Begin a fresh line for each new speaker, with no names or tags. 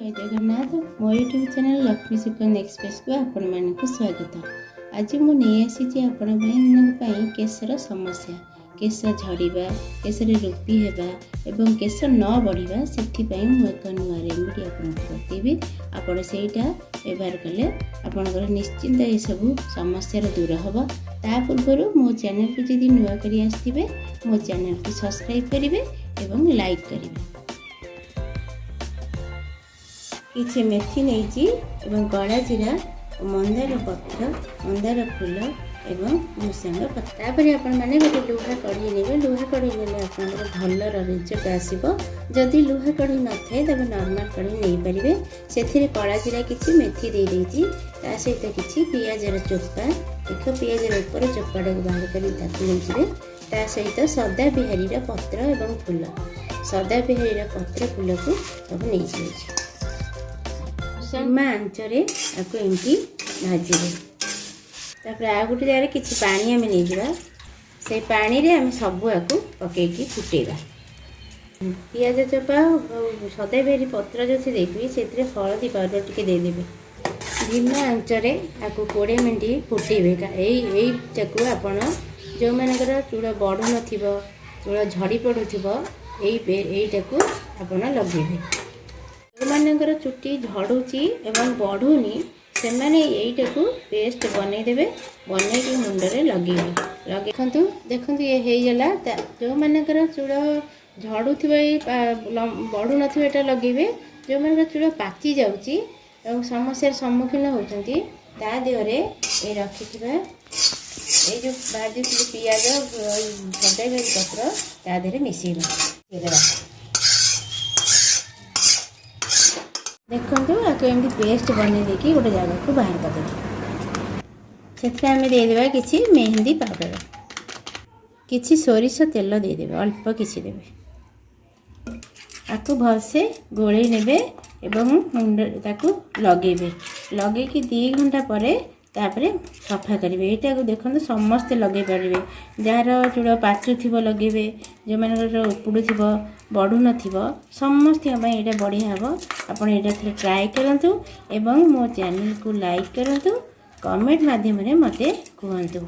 जय जगन्नाथ मो YouTube channel Lakshmi सुकन express को आपण मानक स्वागत। आज मु नहीं आसी आपण केशर समस्या केश झड़िबा केशर रूपी हेबा एवं केश न बढ़िबा सेथिपई मु एक नुआ रेमेडी आपनको बतेबी। आपण सेटा व्यवहार कले आपनकर निश्चिंत ए सब समस्या दूर हबो। ता पूर्व मो चैनल को जदि नुआ करी आस्थिबे मो चैनल को सब्सक्राइब करिवे एवं लाइक करिवे। किसी मेथी नहीं एवं कड़ा जीरा मंदार पत्र मंदार फूल एवं भूसंग पत्र आपण मैंने गोटे लुहा कढ़ी ने लुहा कढ़ी ने भल रिजल्ट आसो। जदि लुहा कढ़ी न थाए तब नॉर्मल कढ़ी नहीं पारे से कड़ा जीरा किसी मेथी दे देती सहित किसी पियाजर चोपा देख पियाजर ऊपर चोपाटा को बाहर कर सहित सदा बिहारी पत्र एवं फूल सदा बिहारी पत्र फूल को सब नहीं जाए आंचरे आपको एमती भाजबे। तापर आ गोटे जगह किसी पानी आम नहीं जावा से पानी रे आम सब आपको पकईकी फुटेबा। पियाज चोपा सदा बेरी पत्र जो देखिए से हलदी पाउडर टी देदेवे भिन्न आंचरे आपको 20 मिनट फुटेबे। यही आपण जो मानकर चूड़ बढ़ू न चूड़ झड़ी पड़ू यहीटा को आपण लगेबे। जो मानकर चुट्टी झड़ुची एवं बढ़ुनी से मैंने यहीटा को पेस्ट बनईदेवे बनई मुंडे लगे देखु ये होगला। जो मानकर चूड़ झड़ू बढ़ू ना लगे जो मान चूड़ पाची जाऊँगी और समस्या सम्मुखीन होती देहरे ये रखि ये जो बाहर पियाज सदा पत्र तादेह मिसेगा देखो आपको एमती पेस्ट बन देखिए गोटे जगह को बाहर करदे से देदेबा किसी मेहंदी पाउडर किसी सोरिष तेल देदेबे अल्प किसी देवे आपको भलसे गोले नेबे एवं मुंड ताकू लगेबे लगे कि 2 घंटा पर तापरे सफा करेंगे। यहाँ को देखो समस्ते लगे पारे जार चूड़ पाचुव लगे जो मान उपुड़ बढ़ू न समस्त यहाँ बढ़िया हम आपड़ ये ट्राए करूँ एवं मो चैनल को लाइक करूँ कमेंट माध्यम मते कहतु।